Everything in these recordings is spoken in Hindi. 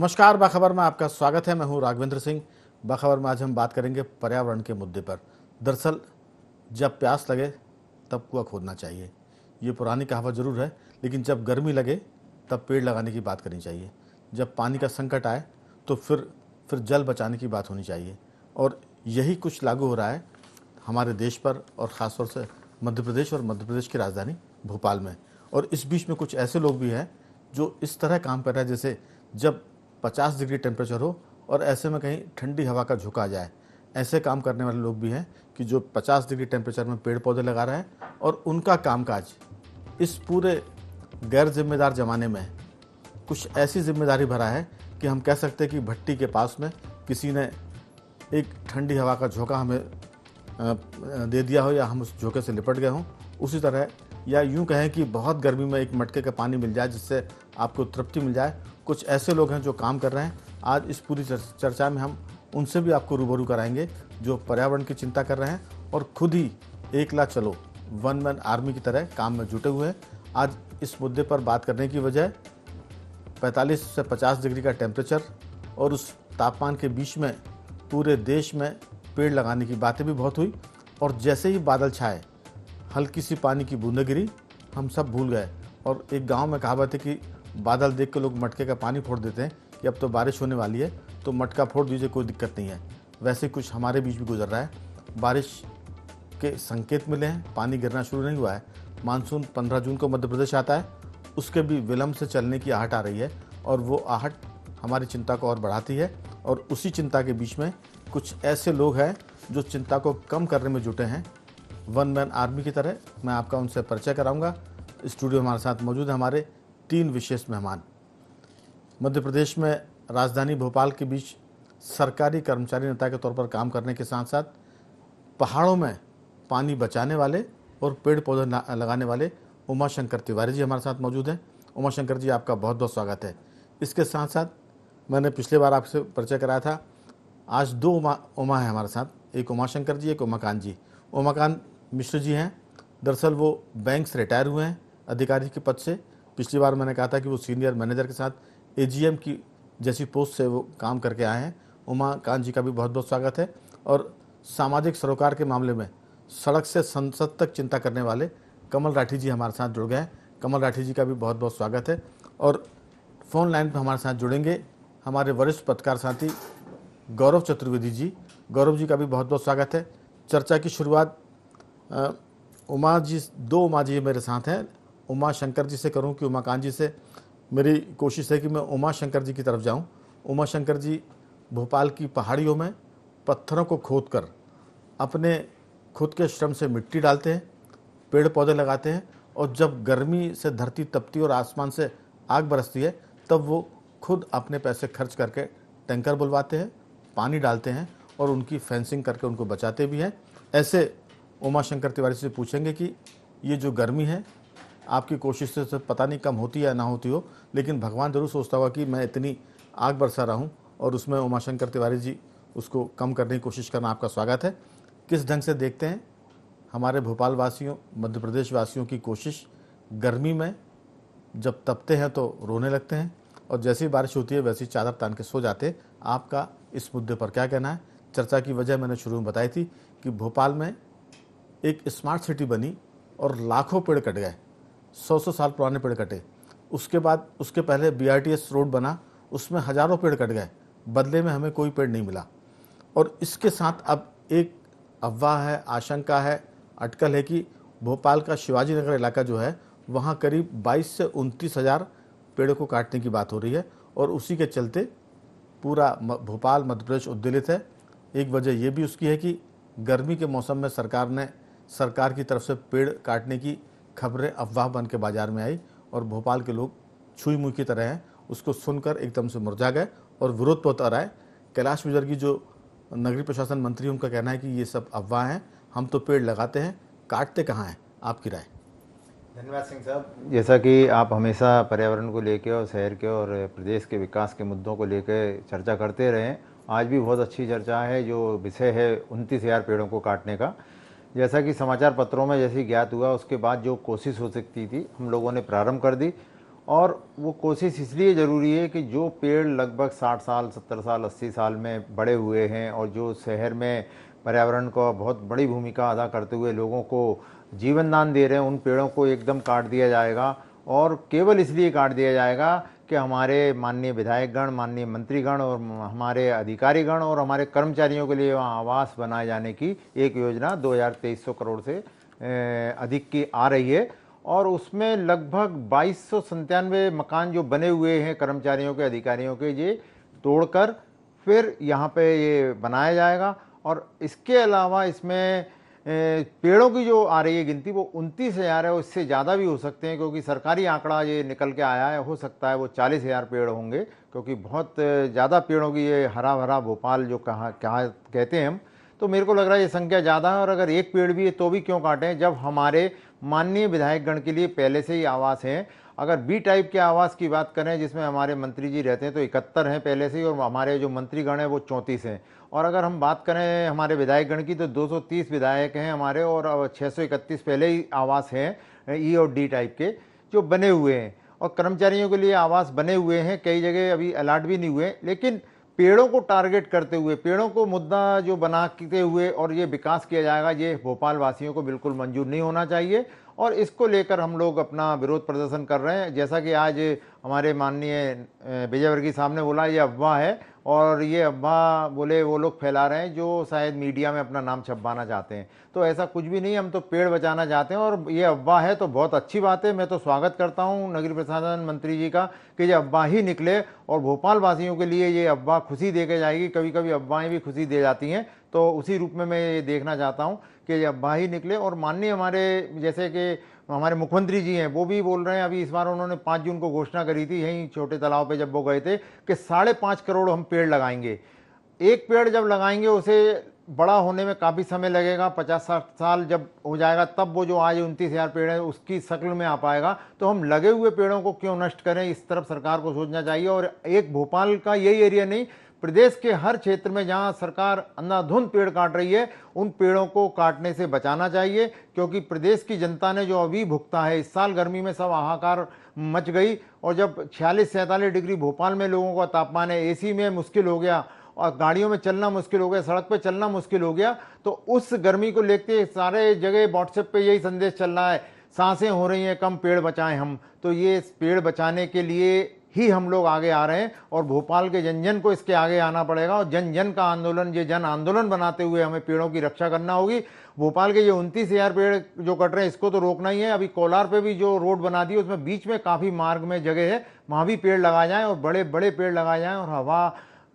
नमस्कार, बाखबर में आपका स्वागत है। मैं हूं राघवेंद्र सिंह। बाखबर में आज हम बात करेंगे पर्यावरण के मुद्दे पर। दरअसल जब प्यास लगे तब कुआं खोदना चाहिए, ये पुरानी कहावत ज़रूर है, लेकिन जब गर्मी लगे तब पेड़ लगाने की बात करनी चाहिए। जब पानी का संकट आए तो फिर जल बचाने की बात होनी चाहिए। और यही कुछ लागू हो रहा है हमारे देश पर, और ख़ासतौर से मध्य प्रदेश और मध्य प्रदेश की राजधानी भोपाल में। और इस बीच में कुछ ऐसे लोग भी हैं जो इस तरह काम कर रहे हैं जैसे जब 50 डिग्री टेम्परेचर हो और ऐसे में कहीं ठंडी हवा का झोंका आ जाए। ऐसे काम करने वाले लोग भी हैं कि जो 50 डिग्री टेम्परेचर में पेड़ पौधे लगा रहे हैं, और उनका कामकाज इस पूरे गैर जिम्मेदार ज़माने में कुछ ऐसी जिम्मेदारी भरा है कि हम कह सकते हैं कि भट्टी के पास में किसी ने एक ठंडी हवा का झोंका हमें दे दिया हो या हम उस झोंके से लिपट गए हों, उसी तरह, या यूं कहें कि बहुत गर्मी में एक मटके का पानी मिल जाए जिससे आपको तृप्ति मिल जाए। कुछ ऐसे लोग हैं जो काम कर रहे हैं। आज इस पूरी चर्चा में हम उनसे भी आपको रूबरू कराएंगे जो पर्यावरण की चिंता कर रहे हैं और खुद ही एकला चलो वन मैन आर्मी की तरह काम में जुटे हुए हैं। आज इस मुद्दे पर बात करने की वजह 45 से 50 डिग्री का टेम्परेचर और उस तापमान के बीच में पूरे देश में पेड़ लगाने की बातें भी बहुत हुई। और जैसे ही बादल छाए, हल्की सी पानी की बूंदें गिरी, हम सब भूल गए। और एक गांव में कहावत है कि बादल देख के लोग मटके का पानी फोड़ देते हैं कि अब तो बारिश होने वाली है, तो मटका फोड़ दीजिए, कोई दिक्कत नहीं है। वैसे कुछ हमारे बीच भी गुजर रहा है। बारिश के संकेत मिले हैं, पानी गिरना शुरू नहीं हुआ है। मानसून 15 जून को मध्य प्रदेश आता है, उसके भी विलम्ब से चलने की आहट आ रही है, और वो आहट हमारी चिंता को और बढ़ाती है। और उसी चिंता के बीच में कुछ ऐसे लोग हैं जो चिंता को कम करने में जुटे हैं, वन मैन आर्मी की तरह। मैं आपका उनसे परिचय कराऊंगा। स्टूडियो हमारे साथ मौजूद है हमारे 3 विशेष मेहमान। मध्य प्रदेश में राजधानी भोपाल के बीच सरकारी कर्मचारी नेता के तौर पर काम करने के साथ साथ पहाड़ों में पानी बचाने वाले और पेड़ पौधे लगाने वाले उमाशंकर तिवारी जी हमारे साथ मौजूद हैं। उमाशंकर जी, आपका बहुत बहुत स्वागत है। इसके साथ साथ मैंने पिछले बार आपसे परिचय कराया था, आज 2 उमा है हमारे साथ, एक उमाशंकर जी, एक उमाकांत जी। उमाकांत मिश्र जी हैं। दरअसल वो बैंक से रिटायर हुए हैं अधिकारी के पद से। पिछली बार मैंने कहा था कि वो सीनियर मैनेजर के साथ एजीएम की जैसी पोस्ट से वो काम करके आए हैं। उमाकांत जी का भी बहुत बहुत स्वागत है। और सामाजिक सरोकार के मामले में सड़क से संसद तक चिंता करने वाले कमल राठी जी हमारे साथ जुड़ गए हैं। कमल राठी जी का भी बहुत बहुत स्वागत है। और फ़ोन लाइन पर हमारे साथ जुड़ेंगे हमारे वरिष्ठ पत्रकार साथी गौरव चतुर्वेदी जी। गौरव जी का भी बहुत बहुत स्वागत है। चर्चा की शुरुआत उमा जी, 2 उमा जी मेरे साथ हैं। उमा शंकर जी से करूं कि उमाकांत जी से? मेरी कोशिश है कि मैं उमा शंकर जी की तरफ जाऊं। उमा शंकर जी भोपाल की पहाड़ियों में पत्थरों को खोदकर अपने खुद के श्रम से मिट्टी डालते हैं, पेड़ पौधे लगाते हैं, और जब गर्मी से धरती तपती और आसमान से आग बरसती है तब वो खुद अपने पैसे खर्च करके टैंकर बुलवाते हैं, पानी डालते हैं और उनकी फेंसिंग करके उनको बचाते भी हैं। ऐसे उमा शंकर तिवारी से पूछेंगे कि ये जो गर्मी है, आपकी कोशिश से पता नहीं कम होती या ना होती हो, लेकिन भगवान जरूर सोचता होगा कि मैं इतनी आग बरसा रहा हूँ, और उसमें उमा शंकर तिवारी जी उसको कम करने की कोशिश करना। आपका स्वागत है। किस ढंग से देखते हैं हमारे भोपाल वासियों, मध्य प्रदेश वासियों की कोशिश? गर्मी में जब तपते हैं तो रोने लगते हैं, और जैसी बारिश होती है वैसी चादर तान के सो जाते। आपका इस मुद्दे पर क्या कहना है? चर्चा की वजह मैंने शुरू में बताई थी कि भोपाल में एक स्मार्ट सिटी बनी और लाखों पेड़ कट गए, 100 साल पुराने पेड़ कटे। उसके बाद उसके पहले बीआरटीएस रोड बना, उसमें हज़ारों पेड़ कट गए, बदले में हमें कोई पेड़ नहीं मिला। और इसके साथ अब एक अफवाह है, आशंका है, अटकल है कि भोपाल का शिवाजी नगर इलाका जो है, वहाँ करीब 22 से 29 हज़ार पेड़ों को काटने की बात हो रही है, और उसी के चलते पूरा भोपाल मध्य प्रदेश उद्वेलित है। एक वजह यह भी उसकी है कि गर्मी के मौसम में सरकार की तरफ से पेड़ काटने की खबरें अफवाह बन के बाजार में आई, और भोपाल के लोग छुई मुई की तरह हैं, उसको सुनकर एकदम से मुरझा गए और विरोध बहुत आ रहा है। कैलाश विजयवर्गीय जो नगरीय प्रशासन मंत्री, उनका कहना है कि ये सब अफवाह हैं, हम तो पेड़ लगाते हैं, काटते कहाँ हैं? आपकी राय? धन्यवाद सिंह साहब। जैसा कि आप हमेशा पर्यावरण को लेकर और शहर के और प्रदेश के विकास के मुद्दों को लेकर चर्चा करते रहे हैं, आज भी बहुत अच्छी चर्चा है। जो विषय है 29,000 पेड़ों को काटने का, जैसा कि समाचार पत्रों में जैसे ज्ञात हुआ, उसके बाद जो कोशिश हो सकती थी हम लोगों ने प्रारंभ कर दी, और वो कोशिश इसलिए ज़रूरी है कि जो पेड़ लगभग 60 साल 70 साल 80 साल में बड़े हुए हैं और जो शहर में पर्यावरण को बहुत बड़ी भूमिका अदा करते हुए लोगों को जीवन दान दे रहे हैं, उन पेड़ों को एकदम काट दिया जाएगा। और केवल इसलिए काट दिया जाएगा कि हमारे माननीय विधायकगण, माननीय मंत्रीगण और हमारे अधिकारीगण और हमारे कर्मचारियों के लिए वहाँ आवास बनाए जाने की एक योजना 2300 करोड़ से अधिक की आ रही है। और उसमें लगभग 2297 मकान जो बने हुए हैं कर्मचारियों के, अधिकारियों के, ये तोड़कर फिर यहाँ पे ये बनाया जाएगा। और इसके अलावा इसमें पेड़ों की जो आ रही है गिनती वो 29,000 है, उससे ज़्यादा भी हो सकते हैं क्योंकि सरकारी आंकड़ा ये निकल के आया है। हो सकता है वो 40,000 पेड़ होंगे क्योंकि बहुत ज़्यादा पेड़ों की ये हरा भरा भोपाल जो कहा कहते हैं हम, तो मेरे को लग रहा है ये संख्या ज़्यादा है। और अगर एक पेड़ भी है तो भी क्यों काटें जब हमारे माननीय विधायकगण के लिए पहले से ही आवास हैं। अगर बी टाइप के आवास की बात करें जिसमें हमारे मंत्री जी रहते हैं तो 71 हैं पहले से ही, और हमारे जो मंत्रीगण हैं वो 34 हैं। और अगर हम बात करें हमारे विधायकगण की तो 230 विधायक हैं हमारे, और 631 पहले ही आवास हैं ई और डी टाइप के जो बने हुए हैं। और कर्मचारियों के लिए आवास बने हुए हैं, कई जगह अभी अलॉट भी नहीं हुए। लेकिन पेड़ों को टारगेट करते हुए, पेड़ों को मुद्दा जो बनाते हुए और ये विकास किया जाएगा, ये भोपाल वासियों को बिल्कुल मंजूर नहीं होना चाहिए। और इसको लेकर हम लोग अपना विरोध प्रदर्शन कर रहे हैं। जैसा कि आज हमारे माननीय विजयवर्गीय साहब ने बोला, ये अफवाह है, और ये अफवाह बोले वो लोग फैला रहे हैं जो शायद मीडिया में अपना नाम छपवाना चाहते हैं। तो ऐसा कुछ भी नहीं, हम तो पेड़ बचाना चाहते हैं। और ये अफवाह है तो बहुत अच्छी बात है, मैं तो स्वागत करता हूँ नगरीय प्रशासन मंत्री जी का कि ये अफवाह ही निकले, और भोपाल वासियों के लिए ये अफवाह खुशी दे के जाएगी। कभी कभी अफवाहें भी खुशी दे जाती हैं, तो उसी रूप में मैं ये देखना चाहता हूँ कि ये अफवाह ही निकले। और माननीय हमारे जैसे कि हमारे मुख्यमंत्री जी हैं वो भी बोल रहे हैं, अभी इस बार उन्होंने 5 जून को घोषणा करी थी यहीं छोटे तालाब पे जब वो गए थे कि 5.5 करोड़ हम पेड़ लगाएंगे। एक पेड़ जब लगाएंगे उसे बड़ा होने में काफ़ी समय लगेगा, 50-60 साल जब हो जाएगा तब वो जो आज 29,000 पेड़ है उसकी शक्ल में आ पाएगा। तो हम लगे हुए पेड़ों को क्यों नष्ट करें, इस तरफ सरकार को सोचना चाहिए। और एक भोपाल का यही एरिया नहीं, प्रदेश के हर क्षेत्र में जहां सरकार अंधाधुंध पेड़ काट रही है उन पेड़ों को काटने से बचाना चाहिए। क्योंकि प्रदेश की जनता ने जो अभी भुगता है, इस साल गर्मी में सब हाहाकार मच गई, और जब 46-47 डिग्री भोपाल में लोगों का तापमान है, एसी में मुश्किल हो गया और गाड़ियों में चलना मुश्किल हो गया, सड़क पे चलना मुश्किल हो गया। तो उस गर्मी को लेकर सारे जगह व्हाट्सएप पे यही संदेश चल रहा है, सांसें हो रही हैं कम, पेड़ बचाएं हम। तो ये पेड़ बचाने के लिए ही हम लोग आगे आ रहे हैं, और भोपाल के जन जन को इसके आगे आना पड़ेगा, और जन जन का आंदोलन, ये जन आंदोलन बनाते हुए हमें पेड़ों की रक्षा करना होगी। भोपाल के ये 29,000 पेड़ जो कट रहे हैं इसको तो रोकना ही है। अभी कोलार पे भी जो रोड बना दी है उसमें बीच में काफ़ी मार्ग में जगह है, वहाँ भी पेड़ लगाए जाएँ, और बड़े बड़े पेड़ लगाए जाएँ, और हवा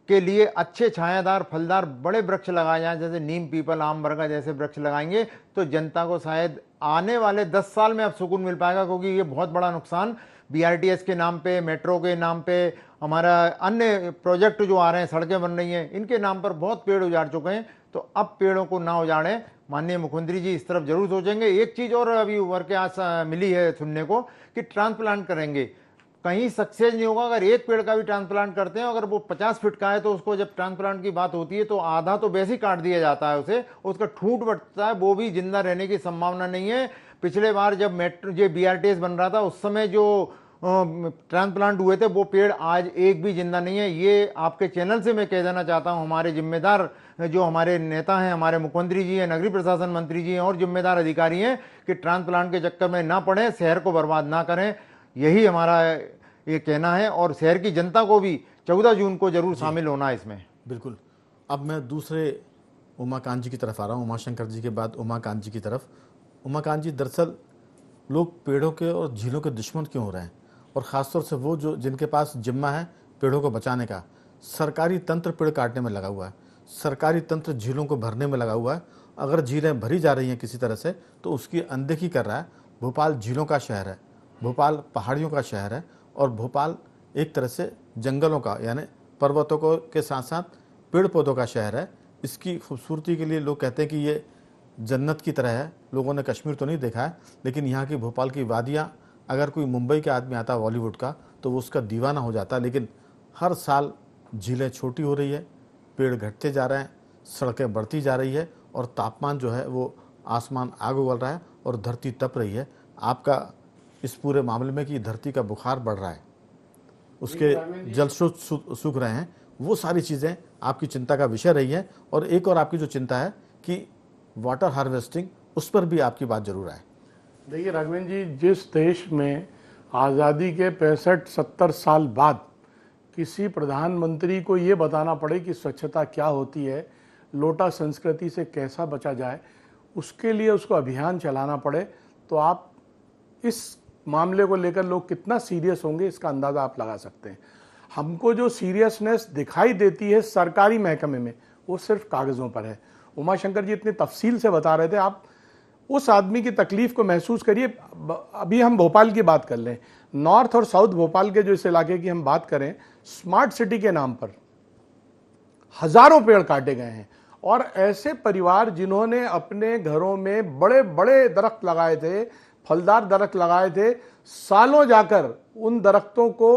के लिए अच्छे छायादार फलदार बड़े वृक्ष लगाए जाएं, जैसे नीम, पीपल, आम, बरगद जैसे वृक्ष लगाएंगे तो जनता को शायद आने वाले 10 साल में अब सुकून मिल पाएगा। क्योंकि ये बहुत बड़ा नुकसान BRTS के नाम पे, मेट्रो के नाम पे, हमारा अन्य प्रोजेक्ट जो आ रहे हैं, सड़कें बन रही हैं, इनके नाम पर बहुत पेड़ उजाड़ चुके हैं। तो अब पेड़ों को ना उजाड़ें, माननीय मुख्यमंत्री जी इस तरफ जरूर सोचेंगे। एक चीज़ और अभी उभर के आज मिली है सुनने को कि ट्रांसप्लांट करेंगे, कहीं सक्सेस नहीं होगा अगर एक पेड़ का भी ट्रांसप्लांट करते हैं। अगर वो 50 फीट का है तो उसको जब ट्रांसप्लांट की बात होती है तो आधा तो वैसे ही काट दिया जाता है, उसे उसका ठूंठ बढ़ता है, वो भी जिंदा रहने की संभावना नहीं है। पिछले बार जब मेट्रो जो BRTS बन रहा था उस समय जो ट्रांसप्लांट हुए थे वो पेड़ आज एक भी जिंदा नहीं है। ये आपके चैनल से मैं कह देना चाहता हूँ, हमारे जिम्मेदार जो हमारे नेता हैं, हमारे मुख्यमंत्री जी हैं, नगरीय प्रशासन मंत्री जी हैं और जिम्मेदार अधिकारी हैं कि ट्रांसप्लांट के चक्कर में ना पड़े, शहर को बर्बाद ना करें। यही हमारा ये कहना है, और शहर की जनता को भी 14 जून को जरूर शामिल होना है इसमें। बिल्कुल। अब मैं दूसरे उमाकांत जी की तरफ आ रहा हूँ, उमाशंकर जी के बाद उमाकांत जी की तरफ। उमाकांत जी, दरअसल लोग पेड़ों के और झीलों के दुश्मन क्यों हो रहे हैं, और ख़ासतौर से वो जो जिनके पास जिम्मा है पेड़ों को बचाने का। सरकारी तंत्र पेड़ काटने में लगा हुआ है, सरकारी तंत्र झीलों को भरने में लगा हुआ है। अगर झीलें भरी जा रही हैं किसी तरह से तो उसकी अनदेखी कर रहा है। भोपाल झीलों का शहर है, भोपाल पहाड़ियों का शहर है, और भोपाल एक तरह से जंगलों का यानी पर्वतों को के साथ साथ पेड़ पौधों का शहर है। इसकी खूबसूरती के लिए लोग कहते हैं कि ये जन्नत की तरह है। लोगों ने कश्मीर तो नहीं देखा है, लेकिन यहाँ की भोपाल की वादियाँ, अगर कोई मुंबई का आदमी आता है बॉलीवुड का तो वो उसका दीवाना हो जाता है। लेकिन हर साल झीलें छोटी हो रही है, पेड़ घटते जा रहे हैं, सड़कें बढ़ती जा रही है, और तापमान जो है वो आसमान आग उगल रहा है और धरती तप रही है। आपका इस पूरे मामले में कि धरती का बुखार बढ़ रहा है, उसके जल स्रोत सूख रहे हैं, वो सारी चीज़ें आपकी चिंता का विषय रही है। और एक और आपकी जो चिंता है कि वाटर हार्वेस्टिंग, उस पर भी आपकी बात जरूर आए। देखिए राघवेंद्र जी, जिस देश में आज़ादी के 65-70 साल बाद किसी प्रधानमंत्री को ये बताना पड़े कि स्वच्छता क्या होती है, लोटा संस्कृति से कैसा बचा जाए, उसके लिए उसको अभियान चलाना पड़े, तो आप इस मामले को लेकर लोग कितना सीरियस होंगे इसका अंदाज़ा आप लगा सकते हैं। हमको जो सीरियसनेस दिखाई देती है सरकारी महकमे में, वो सिर्फ कागज़ों पर है। उमाशंकर जी इतनी तफसील से बता रहे थे, आप उस आदमी की तकलीफ को महसूस करिए। अभी हम भोपाल की बात कर लें, नॉर्थ और साउथ भोपाल के जो इस इलाके की हम बात करें, स्मार्ट सिटी के नाम पर हजारों पेड़ काटे गए हैं। और ऐसे परिवार जिन्होंने अपने घरों में बड़े बड़े दरख्त लगाए थे, फलदार दरख्त लगाए थे, सालों जाकर उन दरख्तों को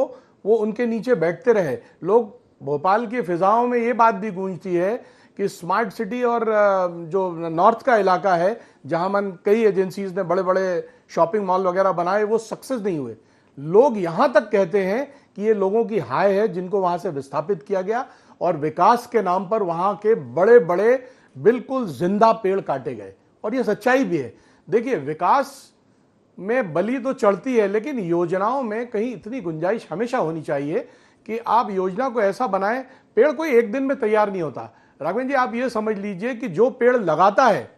वो उनके नीचे बैठते रहे। लोग भोपाल की फिजाओं में ये बात भी गूंजती है कि स्मार्ट सिटी और जो नॉर्थ का इलाका है, जहां मन कई एजेंसीज ने बड़े बड़े शॉपिंग मॉल वगैरह बनाए, वो सक्सेस नहीं हुए। लोग यहां तक कहते हैं कि ये लोगों की हाय है जिनको वहां से विस्थापित किया गया और विकास के नाम पर वहां के बड़े बड़े बिल्कुल जिंदा पेड़ काटे गए। और ये सच्चाई भी है। देखिए, विकास में बलि तो चढ़ती है, लेकिन योजनाओं में कहीं इतनी गुंजाइश हमेशा होनी चाहिए कि आप योजना को ऐसा बनाएं। पेड़ कोई एक दिन में तैयार नहीं होता। राघवेंद्र जी, आप ये समझ लीजिए कि जो पेड़ लगाता है,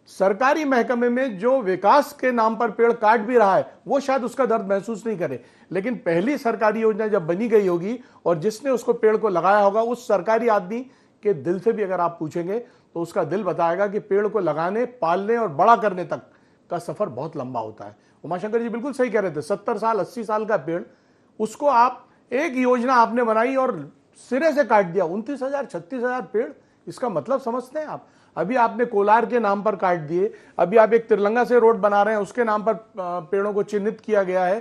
सरकारी महकमे में जो विकास के नाम पर पेड़ काट भी रहा है, वो शायद उसका दर्द महसूस नहीं करे, लेकिन पहली सरकारी योजना जब बनी गई होगी और जिसने उसको पेड़ को लगाया होगा, उस सरकारी आदमी के दिल से भी अगर आप पूछेंगे तो उसका दिल बताएगा कि पेड़ को लगाने, पालने और बड़ा करने तक का सफर बहुत लंबा होता है। उमाशंकर जी बिल्कुल सही कह रहे थे। 70 साल 80 साल का पेड़, उसको आप एक योजना आपने बनाई और सिरे से काट दिया। 29,000 36,000 पेड़, इसका मतलब समझते हैं आप? अभी आपने कोलार के नाम पर काट दिए, अभी आप एक तिरलंगा से रोड बना रहे हैं, उसके नाम पर पेड़ों को चिन्हित किया गया है।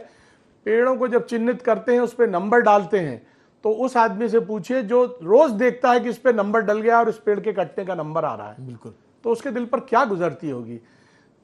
पेड़ों को जब चिन्हित करते हैं, उस पर नंबर डालते हैं, तो उस आदमी से पूछिए जो रोज देखता है कि इस पे नंबर डल गया और इस पेड़ के कटने का नंबर आ रहा है, बिल्कुल, तो उसके दिल पर क्या गुजरती होगी।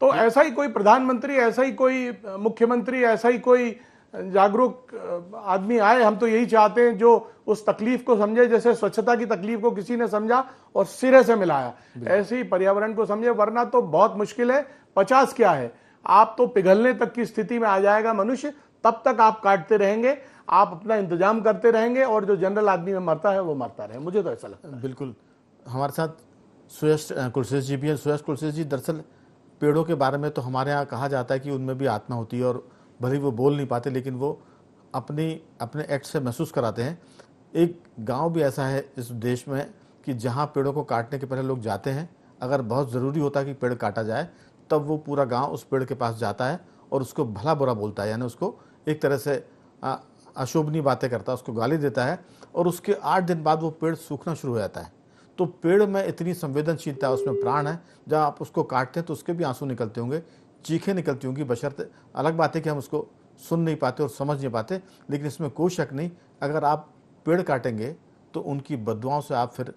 तो ऐसा ही कोई प्रधानमंत्री, ऐसा ही कोई मुख्यमंत्री, ऐसा ही कोई जागरूक आदमी आए। हम तो यही चाहते हैं जो उस तकलीफ को समझे, जैसे स्वच्छता की तकलीफ को किसी ने समझा और सिरे से मिलाया, ऐसे ही पर्यावरण को समझे, वरना तो बहुत मुश्किल है। 50 क्या है, आप तो पिघलने तक की स्थिति में आ जाएगा मनुष्य। तब तक आप काटते रहेंगे, आप अपना इंतजाम करते रहेंगे और जो जनरल आदमी में मरता है वो मरता रहे। मुझे तो ऐसा लगता है। बिल्कुल। हमारे साथ सुयश कुलशेष जी भी हैं। सुयश कुलशेष जी, दरअसल पेड़ों के बारे में तो हमारे यहाँ कहा जाता है कि उनमें भी आत्मा होती है और भले ही वो बोल नहीं पाते, लेकिन वो अपने एक्ट से महसूस कराते हैं। एक गांव भी ऐसा है इस देश में कि जहां पेड़ों को काटने के पहले लोग जाते हैं। अगर बहुत ज़रूरी होता है कि पेड़ काटा जाए, तब वो पूरा गांव उस पेड़ के पास जाता है और उसको भला बुरा बोलता है, यानी उसको एक तरह से अशोभनीय बातें करता है, उसको गाली देता है। और उसके 8 दिन बाद वो पेड़ सूखना शुरू हो जाता है। तो पेड़ में इतनी संवेदनशीलता है, उसमें प्राण है। जब आप उसको काटते हैं तो उसके भी आंसू निकलते होंगे, चीखें निकलती होंगी, बशर्ते अलग बात है कि हम उसको सुन नहीं पाते और समझ नहीं पाते। लेकिन इसमें कोई शक नहीं, अगर आप पेड़ काटेंगे तो उनकी बददुआओं से आप फिर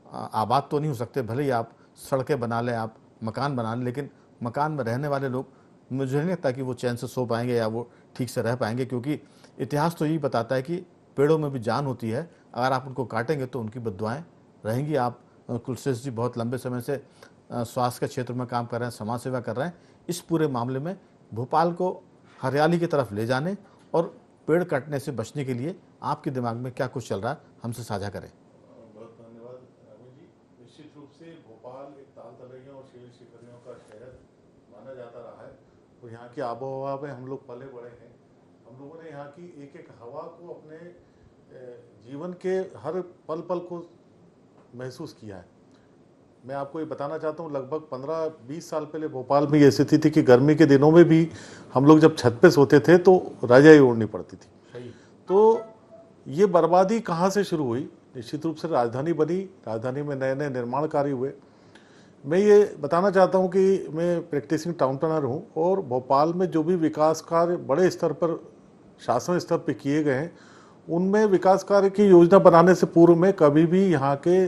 आबाद तो नहीं हो सकते। भले ही आप सड़कें बना लें, आप मकान बना लें, लेकिन मकान में रहने वाले लोग, मुझे नहीं लगता कि वो चैन से सो पाएंगे या वो ठीक से रह पाएंगे, क्योंकि इतिहास तो यही बताता है कि पेड़ों में भी जान होती है। अगर आप उनको काटेंगे तो उनकी बददुआएं रहेंगी। आप कुलशेष जी बहुत लंबे समय से स्वास्थ्य के क्षेत्र में काम कर रहे हैं, समाज सेवा कर रहे हैं। इस पूरे मामले में भोपाल को हरियाली की तरफ ले जाने और पेड़ काटने से बचने के लिए आपके दिमाग में क्या कुछ चल रहा है, हमसे साझा करें। बहुत धन्यवाद राघव जी। निश्चित रूप से भोपाल एक ताल तलैयों और शील शिकरियों का शहर माना जाता रहा है और यहाँ की आबो हवा में हम लोग पले बड़े हैं। हम लोगों ने यहाँ की एक एक हवा को अपने जीवन के हर पल पल को महसूस किया है। मैं आपको ये बताना चाहता हूँ, लगभग 15-20 साल पहले भोपाल में ये स्थिति थी कि गर्मी के दिनों में भी हम लोग जब छत पे सोते थे तो रजाई ओढ़नी पड़ती थी। सही। तो ये बर्बादी कहाँ से शुरू हुई? निश्चित रूप से राजधानी बनी, राजधानी में नए नए निर्माण कार्य हुए। मैं ये बताना चाहता हूँ कि मैं प्रैक्टिसिंग टाउन प्लानर हूँ और भोपाल में जो भी विकास कार्य बड़े स्तर पर शासन स्तर पर किए गए हैं, उनमें विकास कार्य की योजना बनाने से पूर्व में कभी भी यहाँ के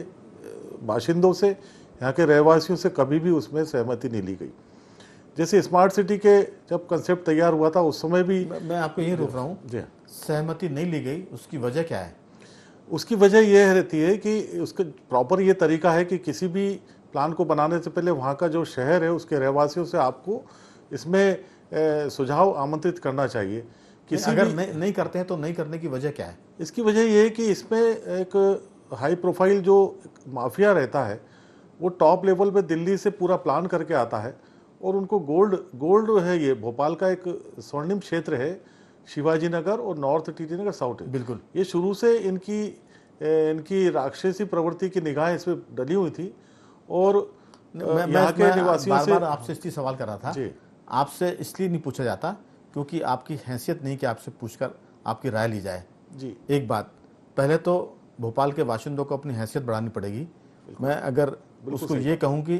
बाशिंदों से, यहाँ के रहवासियों से कभी भी उसमें सहमति नहीं ली गई। जैसे स्मार्ट सिटी के जब कंसेप्ट तैयार हुआ था उस समय भी मैं आपको यही रोक रहा हूँ, जी सहमति नहीं ली गई, उसकी वजह क्या है? उसकी वजह यह रहती है कि उसका प्रॉपर ये तरीका है कि किसी भी प्लान को बनाने से पहले वहाँ का जो शहर है उसके रहवासियों से आपको इसमें सुझाव आमंत्रित करना चाहिए। किसी अगर भी नहीं करते हैं तो नहीं करने की वजह क्या है? इसकी वजह यह है कि इसमें एक हाई प्रोफाइल जो माफिया रहता है वो टॉप लेवल पे दिल्ली से पूरा प्लान करके आता है और उनको गोल्ड है, ये भोपाल का एक स्वर्णिम क्षेत्र है, शिवाजी नगर और नॉर्थ टीटी नगर साउथ। बिल्कुल। ये शुरू से इनकी राक्षसी प्रवृत्ति की निगाह इस पर डली हुई थी और यहाँ के निवासियों से बार आपसे इसलिए सवाल कर रहा था, जी आपसे इसलिए नहीं पूछा जाता क्योंकि आपकी हैसियत नहीं कि आपसे पूछकर आपकी राय ली जाए। जी एक बात, पहले तो भोपाल के बाशिंदों को अपनी हैसियत बढ़ानी पड़ेगी। मैं अगर उसको ये कहूँ कि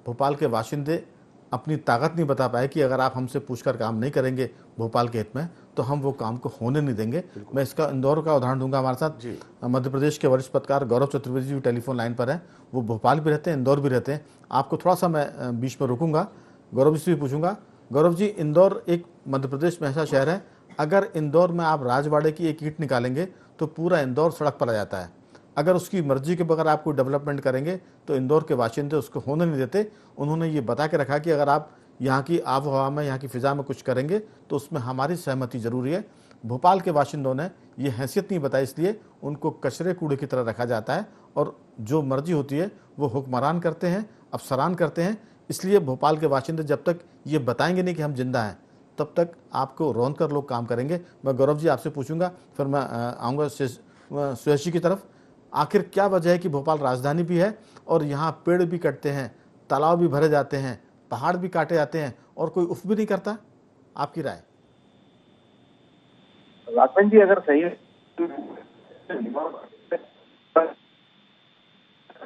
भोपाल के बाशिंदे अपनी ताकत नहीं बता पाए कि अगर आप हमसे पूछकर काम नहीं करेंगे भोपाल के हित में तो हम वो काम को होने नहीं देंगे। मैं इसका इंदौर का उदाहरण दूंगा। हमारे साथ मध्य प्रदेश के वरिष्ठ पत्रकार गौरव चतुर्वेदी जी टेलीफोन लाइन पर हैं। वो भोपाल भी रहते हैं, इंदौर भी रहते हैं। आपको थोड़ा सा मैं बीच में रुकूंगा, गौरव जी से भी पूछूंगा। गौरव जी, इंदौर एक मध्य प्रदेश में ऐसा शहर है, अगर इंदौर में आप राजवाड़े की एक ईंट निकालेंगे तो पूरा इंदौर सड़क पर आ जाता है। अगर उसकी मर्जी के बगैर आप कोई डेवलपमेंट करेंगे तो इंदौर के बाशिंदे उसको होने नहीं देते। उन्होंने ये बता के रखा कि अगर आप यहाँ की आब हवा में, यहाँ की फिजा में कुछ करेंगे तो उसमें हमारी सहमति जरूरी है। भोपाल के बाशिंदों ने ये हैसियत नहीं बताई, इसलिए उनको कचरे कूड़े की तरह रखा जाता है और जो मर्जी होती है वो हुक्मरान करते हैं, अफसरान करते हैं। इसलिए भोपाल के बाशिंदे जब तक ये बताएंगे नहीं कि हम जिंदा हैं तब तक आपको रौंद कर लोग काम करेंगे। मैं गौरव जी आपसे पूछूंगा, फिर मैं आऊँगा सुयश जी की तरफ। आखिर क्या वजह है कि भोपाल राजधानी भी है और यहाँ पेड़ भी कटते हैं, तालाब भी भरे जाते हैं, पहाड़ भी काटे जाते हैं और कोई उफ भी नहीं करता? आपकी राय? राघवन जी, अगर सही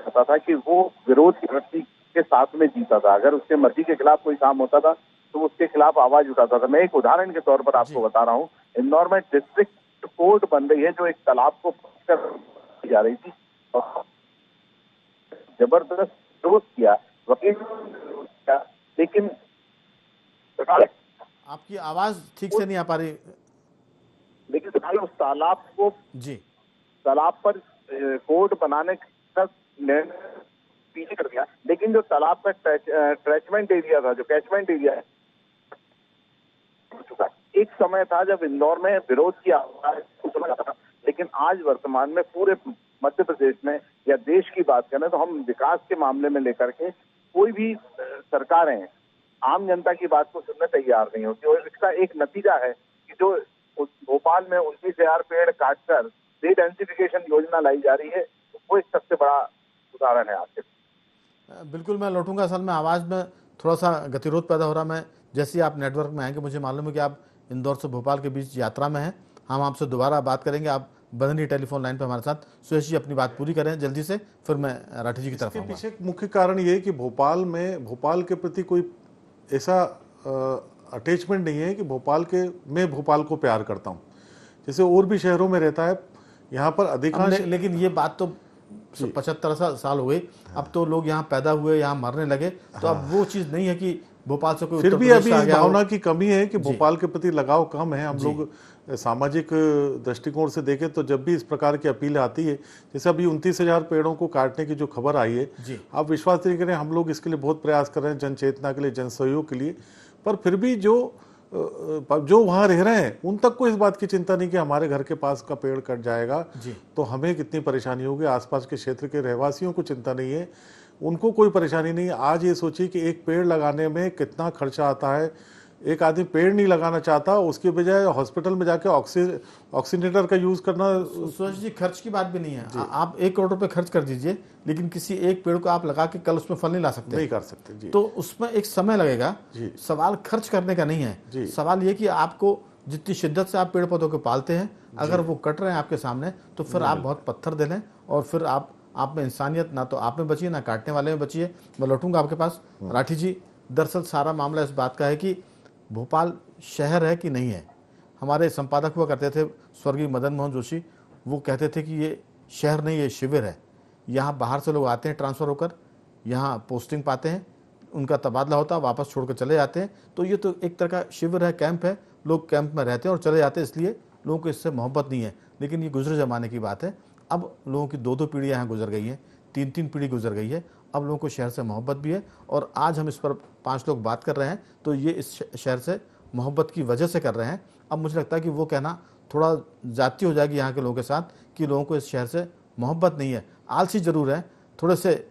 पता था कि वो विरोध की प्रवृत्ति के साथ में जीता था, अगर उसके मर्जी के खिलाफ कोई काम होता था तो वो उसके खिलाफ आवाज उठाता था। मैं एक उदाहरण के तौर पर आपको बता रहा हूँ, इंदौर में डिस्ट्रिक्ट कोर्ट बन रही है जो एक तालाब को कर जा रही थी और जबरदस्त विरोध किया, वकील किया, लेकिन आपकी आवाज ठीक से नहीं आ पा रही। लेकिन सरकार उस तालाब को जी, तालाब पर कोर्ट बनाने का पीछे कर दिया, लेकिन जो तालाब का ट्रैचमेंट एरिया था, जो कैचमेंट एरिया है, चुका। एक समय था जब इंदौर में विरोध की आवाज सुना जाता था, लेकिन आज वर्तमान में पूरे मध्य प्रदेश में या देश की बात करें तो हम विकास के मामले में लेकर के कोई भी सरकारें आम जनता की बात को सुनने तैयार नहीं होती और इसका एक नतीजा है कि जो भोपाल में 19,000 पेड़ काटकर डेंसिफिकेशन योजना लाई जा रही है, वो एक सबसे बड़ा उदाहरण है आपके। बिल्कुल मैं लौटूंगा। असल में आवाज़ में थोड़ा सा गतिरोध पैदा हो रहा। मैं जैसे ही आप नेटवर्क में आएंगे, मुझे मालूम है कि आप इंदौर से भोपाल के बीच यात्रा में हैं, हम आपसे दोबारा बात करेंगे। आप बंधनी टेलीफोन लाइन पर हमारे साथ। सुयश जी अपनी बात पूरी करें जल्दी से, फिर मैं राठी जी की तरफ आऊंगा। पीछे मुख्य कारण ये है कि भोपाल के प्रति कोई ऐसा अटैचमेंट नहीं है कि मैं भोपाल को प्यार करता हूँ, जैसे और भी शहरों में रहता है। यहाँ पर अधिकांश लेकिन ये बात तो 75 साल हो गई, अब तो लोग यहाँ पैदा हुए, यहाँ मरने लगे, तो अब वो चीज़ नहीं है कि भोपाल से कोई फिर भी अभी इस भावना की कमी है कि जी। भोपाल के प्रति लगाव कम है। हम लोग सामाजिक दृष्टिकोण से देखें तो जब भी इस प्रकार की अपील आती है, जैसे अभी 29,000 पेड़ों को काटने की जो खबर आई है, आप विश्वास नहीं करें, हम लोग इसके लिए बहुत प्रयास कर रहे हैं, जन चेतना के लिए, जन सहयोग के लिए, पर फिर भी जो वहाँ रह रहे हैं उन तक को इस बात की चिंता नहीं कि हमारे घर के पास का पेड़ कट जाएगा तो हमें कितनी परेशानी होगी। आसपास के क्षेत्र के रहवासियों को चिंता नहीं है, उनको कोई परेशानी नहीं है। आज ये सोचिए कि एक पेड़ लगाने में कितना खर्चा आता है। एक आदमी पेड़ नहीं लगाना चाहता, उसके बजाय हॉस्पिटल में जाके ऑक्सीनेटर का यूज करना। सुरेश जी, खर्च की बात भी नहीं है। आप 1 करोड़ रुपए खर्च कर दीजिए, लेकिन किसी एक पेड़ को आप लगा के कल उसमें फल नहीं ला सकते। नहीं कर सकते जी। तो उसमें एक समय लगेगा। सवाल खर्च करने का नहीं है, सवाल ये कि आपको जितनी शिद्दत से आप पेड़ पौधों को पालते हैं, अगर वो कट रहे हैं आपके सामने तो फिर आप बहुत पत्थर दे लें और फिर आप में इंसानियत ना तो आप में बची है ना काटने वाले में बची है। मैं लौटूंगा आपके पास। राठी जी, दरअसल सारा मामला इस बात का है कि भोपाल शहर है कि नहीं है। हमारे संपादक हुआ करते थे स्वर्गीय मदन मोहन जोशी, वो कहते थे कि ये शहर नहीं, ये शिविर है। यहाँ बाहर से लोग आते हैं ट्रांसफ़र होकर, यहाँ पोस्टिंग पाते हैं उनका तबादला होता है, वापस छोड़ कर चले जाते हैं। तो ये तो एक तरह का शिविर है, कैंप है, लोग कैंप में रहते हैं और चले जाते हैं, इसलिए लोगों को इससे मोहब्बत नहीं है। लेकिन ये गुजरे ज़माने की बात है। अब लोगों की 2-2 पीढ़ियाँ यहाँ गुजर गई हैं, 3-3 पीढ़ी गुजर गई है। अब लोगों को शहर से मोहब्बत भी है और आज हम इस पर 5 लोग बात कर रहे हैं तो ये इस शहर से मोहब्बत की वजह से कर रहे हैं। अब मुझे लगता है कि वो कहना थोड़ा जाती हो जाएगी यहाँ के लोगों के साथ कि लोगों को इस शहर से मोहब्बत नहीं है। आलसी ज़रूर है, थोड़े से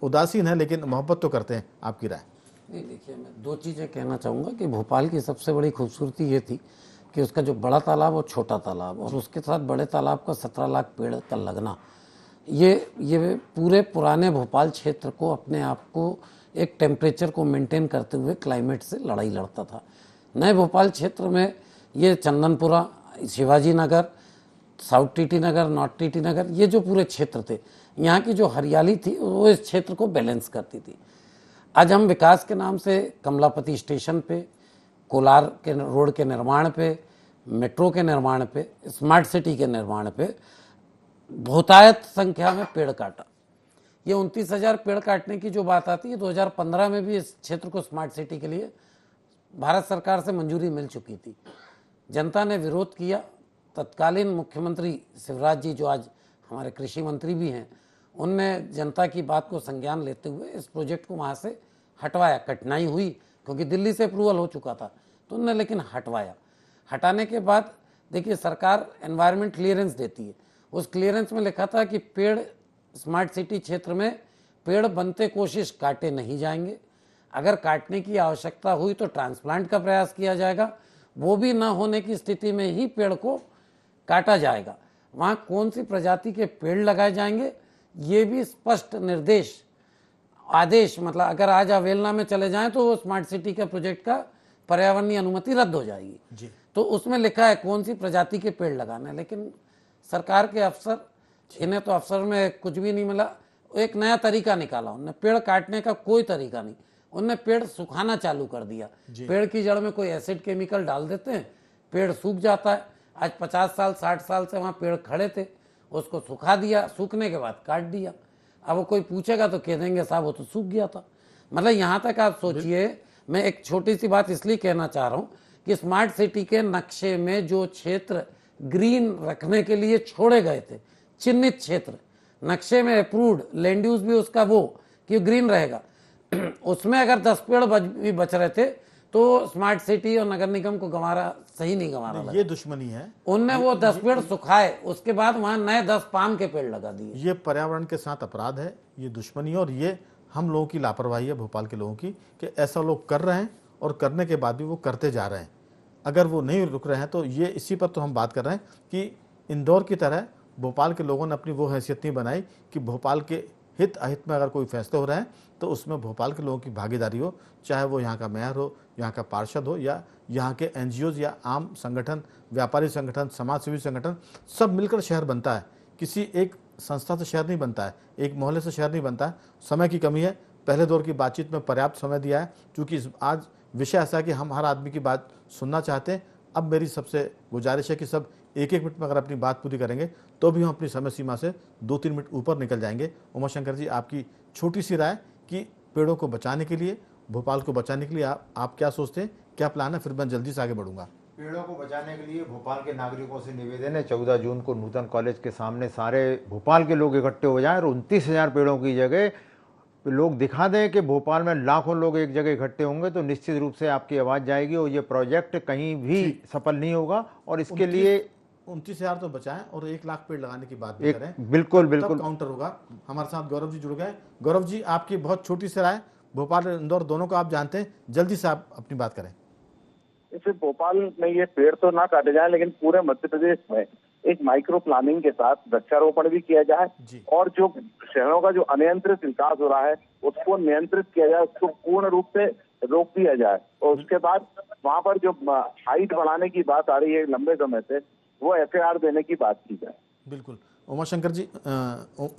उदासीन है, लेकिन मोहब्बत तो करते हैं। आपकी राय? नहीं, देखिए, मैं 2 चीज़ें कहना चाहूँगा कि भोपाल की सबसे बड़ी खूबसूरती ये थी कि उसका जो बड़ा तालाब और छोटा तालाब और उसके साथ बड़े तालाब का 17 लाख पेड़ का लगना, ये पूरे पुराने भोपाल क्षेत्र को, अपने आप को एक टेम्परेचर को मेंटेन करते हुए क्लाइमेट से लड़ाई लड़ता था। नए भोपाल क्षेत्र में ये चंदनपुरा, शिवाजी नगर, साउथ टीटी नगर, नॉर्थ टीटी नगर, ये जो पूरे क्षेत्र थे, यहाँ की जो हरियाली थी वो इस क्षेत्र को बैलेंस करती थी। आज हम विकास के नाम से कमलापति स्टेशन पे, कोलार के रोड के निर्माण पे, मेट्रो के निर्माण पे, स्मार्ट सिटी के निर्माण पे बहुतायत संख्या में पेड़ काटा। ये 29,000 पेड़ काटने की जो बात आती है, 2015 में भी इस क्षेत्र को स्मार्ट सिटी के लिए भारत सरकार से मंजूरी मिल चुकी थी। जनता ने विरोध किया। तत्कालीन मुख्यमंत्री शिवराज जी, जो आज हमारे कृषि मंत्री भी हैं, उनने जनता की बात को संज्ञान लेते हुए इस प्रोजेक्ट को वहाँ से हटवाया। कठिनाई हुई क्योंकि दिल्ली से अप्रूवल हो चुका था, तो उन्होंने लेकिन हटवाया। हटाने के बाद देखिए, सरकार एनवायरनमेंट क्लियरेंस देती है। उस क्लियरेंस में लिखा था कि पेड़ स्मार्ट सिटी क्षेत्र में पेड़ बनते कोशिश काटे नहीं जाएंगे। अगर काटने की आवश्यकता हुई तो ट्रांसप्लांट का प्रयास किया जाएगा। वो भी ना होने की स्थिति में ही पेड़ को काटा जाएगा। वहाँ कौन सी प्रजाति के पेड़ लगाए जाएंगे, ये भी स्पष्ट निर्देश, आदेश, मतलब अगर आज अवेलना में चले जाएं तो वो स्मार्ट सिटी के प्रोजेक्ट का पर्यावरणीय अनुमति रद्द हो जाएगी जी। तो उसमें लिखा है कौन सी प्रजाति के पेड़ लगाना है। लेकिन सरकार के अफसर, इन्हें तो अफसर में कुछ भी नहीं मिला। एक नया तरीका निकाला उन्होंने, पेड़ काटने का कोई तरीका नहीं, उन्होंने पेड़ सुखाना चालू कर दिया। पेड़ की जड़ में कोई एसिड केमिकल डाल देते हैं, पेड़ सूख जाता है। आज 50 साल 60 साल से वहाँ पेड़ खड़े थे, उसको सुखा दिया, सूखने के बाद काट दिया। अब वो कोई पूछेगा तो कह देंगे साहब वो तो सूख गया था। मतलब यहाँ तक आप सोचिए। मैं एक छोटी सी बात इसलिए कहना चाह रहा हूँ कि स्मार्ट सिटी के नक्शे में जो क्षेत्र ग्रीन रखने के लिए छोड़े गए थे, चिन्हित क्षेत्र, नक्शे में अप्रूव्ड लैंड यूज भी उसका वो कि ग्रीन रहेगा, उसमें अगर 10 पेड़ भी बच रहे थे तो स्मार्ट सिटी और नगर निगम को गंवारा सही नहीं गंवारा लगा। ये दुश्मनी है। उनने वो 10 पेड़ सुखाए, उसके बाद वहां नए 10 पाम के पेड़ लगा दिए। ये पर्यावरण के साथ अपराध है, ये दुश्मनी है और ये हम लोगों की लापरवाही है, भोपाल के लोगों की, कि ऐसा लोग कर रहे हैं और करने के बाद भी वो करते जा रहे हैं। अगर वो नहीं रुक रहे हैं तो ये इसी पर तो हम बात कर रहे हैं कि इंदौर की तरह भोपाल के लोगों ने अपनी वो हैसियत नहीं बनाई कि भोपाल के हित अहित में अगर कोई फैसले हो रहे हैं तो उसमें भोपाल के लोगों की भागीदारी हो, चाहे वो यहाँ का मेयर हो, यहाँ का पार्षद हो, या यहाँ के NGOs या आम संगठन, व्यापारी संगठन, समाज सेवी संगठन, सब मिलकर शहर बनता है। किसी एक संस्था से शहर नहीं बनता है, एक मोहल्ले से शहर नहीं बनता है। समय की कमी है। पहले दौर की बातचीत में पर्याप्त समय दिया है, क्योंकि आज विषय ऐसा है कि हम हर आदमी की बात सुनना चाहते हैं। अब मेरी सबसे गुजारिश है कि सब 1-1 मिनट में अगर अपनी बात पूरी करेंगे तो भी हम अपनी समय सीमा से 2-3 मिनट ऊपर निकल जाएंगे। उमाशंकर जी, आपकी छोटी सी राय कि पेड़ों को बचाने के लिए, भोपाल को बचाने के लिए आप क्या सोचते हैं, क्या प्लान है? फिर मैं जल्दी से आगे बढ़ूंगा। पेड़ों को बचाने के लिए भोपाल के नागरिकों से निवेदन है, 14 जून को नूतन कॉलेज के सामने सारे भोपाल के लोग इकट्ठे हो जाएं और 29,000 पेड़ों की जगह लोग दिखा दें कि भोपाल में लाखों लोग एक जगह इकट्ठे होंगे तो निश्चित रूप से आपकी आवाज़ जाएगी और ये प्रोजेक्ट कहीं भी सफल नहीं होगा। और इसके लिए 29,000 तो बचाएं और 1 लाख पेड़ लगाने की बात भी करें। बिल्कुल बिल्कुल काउंटर होगा। हमारे साथ गौरव जी जुड़ गए। गौरव जी, आपकी बहुत छोटी सी राय, भोपाल इंदौर दोनों को आप जानते हैं, जल्दी से आप अपनी बात करें। इसे भोपाल में ये पेड़ तो ना काटे जाए, लेकिन पूरे मध्य प्रदेश में एक माइक्रो प्लानिंग के साथ वृक्षारोपण भी किया जाए और जो शहरों का जो अनियंत्रित विकास हो रहा है उसको नियंत्रित किया जाए, उसको पूर्ण रूप से रोक दिया जाए। और उसके बाद वहां पर जो हाइट बढ़ाने की बात आ रही है लंबे समय से, वो FAR देने की बात की जाए। बिल्कुल उमाशंकर जी,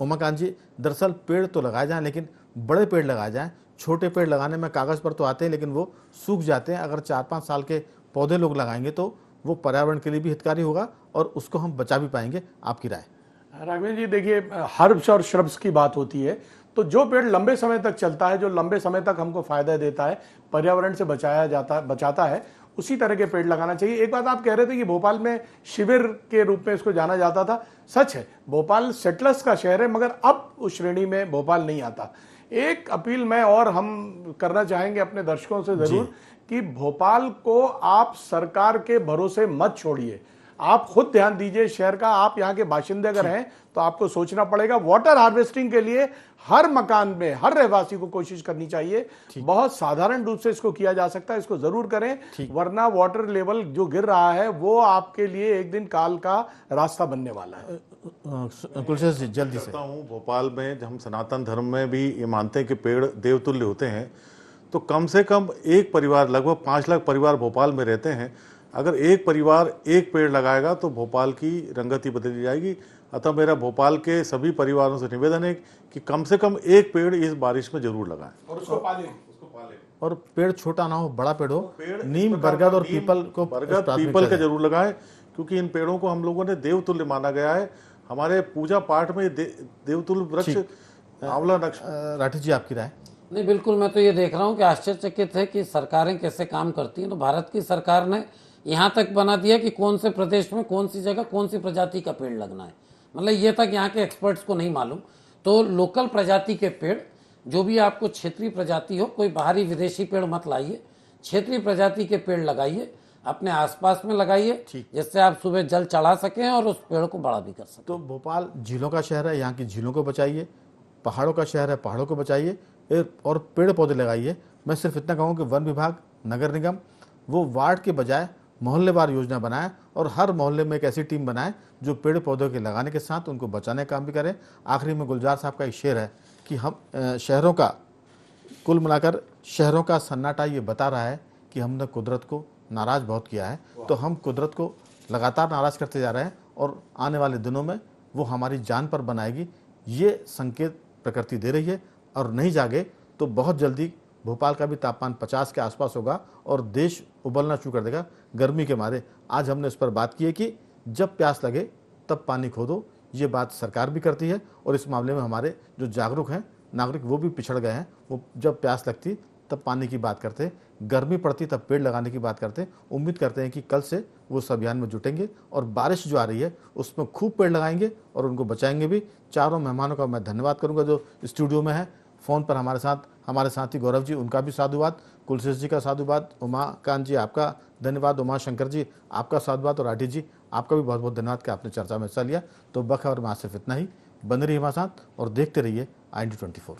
उमाकांत जी, दरअसल पेड़ तो लगाए जाएं लेकिन बड़े पेड़ लगाए जाएं। छोटे पेड़ लगाने में कागज़ पर तो आते हैं लेकिन वो सूख जाते हैं। अगर 4-5 साल के पौधे लोग लगाएंगे तो वो पर्यावरण के लिए भी हितकारी होगा और उसको हम बचा भी पाएंगे। आपकी राय? राघवेंद्र जी, देखिए, हर्ब्स और श्रब्स की बात होती है तो जो पेड़ लंबे समय तक चलता है, जो लंबे समय तक हमको फायदा देता है, पर्यावरण से बचाता है, उसी तरह के पेड़ लगाना चाहिए। एक बात आप कह रहे थे कि भोपाल में शिविर के रूप में इसको जाना जाता था। सच है, भोपाल सेटलर्स का शहर है, मगर अब उस श्रेणी में भोपाल नहीं आता। एक अपील मैं और हम करना चाहेंगे अपने दर्शकों से जरूर कि भोपाल को आप सरकार के भरोसे मत छोड़िए, आप खुद ध्यान दीजिए शहर का। आप यहाँ के बाशिंदे अगर हैं तो आपको सोचना पड़ेगा। वाटर हार्वेस्टिंग के लिए हर मकान में हर रहवासी को कोशिश करनी चाहिए। बहुत साधारण रूप से इसको किया जा सकता है, इसको जरूर करें, वरना वाटर लेवल जो गिर रहा है वो आपके लिए एक दिन काल का रास्ता बनने वाला है। कुलशेष जी जल्दी से। करता हूँ, भोपाल में हम सनातन धर्म में भी ये मानते हैं कि पेड़ देवतुल्य होते हैं, तो कम से कम एक परिवार, लगभग 5 लाख परिवार भोपाल में रहते हैं, अगर एक परिवार एक पेड़ लगाएगा तो भोपाल की रंगत ही बदली जाएगी। अतः मेरा भोपाल के सभी परिवारों से निवेदन है कि कम से कम एक पेड़ इस बारिश में जरूर लगाएं और उसको पालें। और पेड़ छोटा ना हो, बड़ा पेड़ हो। नीम, बरगद और पीपल को, बरगद पीपल का जरूर लगाएं, क्योंकि इन पेड़ों को हम लोगों ने देवतुल्य माना गया है। हमारे पूजा पाठ में देवतुल्य वृक्ष आंवला नक्श। राठी जी आपकी राय? नहीं, बिल्कुल। मैं तो ये देख रहा हूँ कि आश्चर्यचकित है कि सरकारें कैसे काम करती हैं। तो भारत की सरकार ने यहाँ तक बना दिया कि कौन से प्रदेश में कौन सी जगह कौन सी प्रजाति का पेड़ लगना है, मतलब ये तक यहाँ के एक्सपर्ट्स को नहीं मालूम। तो लोकल प्रजाति के पेड़, जो भी आपको क्षेत्रीय प्रजाति हो, कोई बाहरी विदेशी पेड़ मत लाइए, क्षेत्रीय प्रजाति के पेड़ लगाइए, अपने आसपास में लगाइए, जिससे आप सुबह जल चढ़ा सकें और उस पेड़ को बड़ा भी कर सकें। तो भोपाल झीलों का शहर है, यहाँ की झीलों को बचाइए। पहाड़ों का शहर है, पहाड़ों को बचाइए और पेड़ पौधे लगाइए। मैं सिर्फ इतना कहूँ कि वन विभाग, नगर निगम वो वार्ड के बजाय मोहल्लेवार योजना बनाए और हर मोहल्ले में एक ऐसी टीम बनाए जो पेड़ पौधों के लगाने के साथ उनको बचाने का काम भी करे। आखिरी में गुलजार साहब का एक शेर है कि हम शहरों का, कुल मिलाकर शहरों का सन्नाटा ये बता रहा है कि हमने कुदरत को नाराज़ बहुत किया है। तो हम कुदरत को लगातार नाराज़ करते जा रहे हैं और आने वाले दिनों में वो हमारी जान पर बनाएगी, ये संकेत प्रकृति दे रही है। और नहीं जागे तो बहुत जल्दी भोपाल का भी तापमान 50 के आसपास होगा और देश उबलना शुरू कर देगा गर्मी के मारे। आज हमने इस पर बात की है कि जब प्यास लगे तब पानी खोदो, ये बात सरकार भी करती है और इस मामले में हमारे जो जागरूक हैं नागरिक वो भी पिछड़ गए हैं। वो जब प्यास लगती तब पानी की बात करते, गर्मी पड़ती तब पेड़ लगाने की बात करते। उम्मीद करते हैं कि कल से वो इस अभियान में जुटेंगे और बारिश जो आ रही है उसमें खूब पेड़ लगाएंगे और उनको बचाएंगे भी। चारों मेहमानों का मैं धन्यवाद करूंगा जो स्टूडियो में है, फ़ोन पर हमारे साथी गौरव जी, उनका भी साधुवाद, कुलशेष जी का साधुवाद, उमाकांत जी आपका धन्यवाद, उमा शंकर जी आपका साधुवाद और राठी जी आपका भी बहुत बहुत धन्यवाद कि आपने चर्चा में हिस्सा लिया। तो बखबर में आज सिर्फ इतना ही। बने रहिए हमारे साथ और देखते रहिए IND24।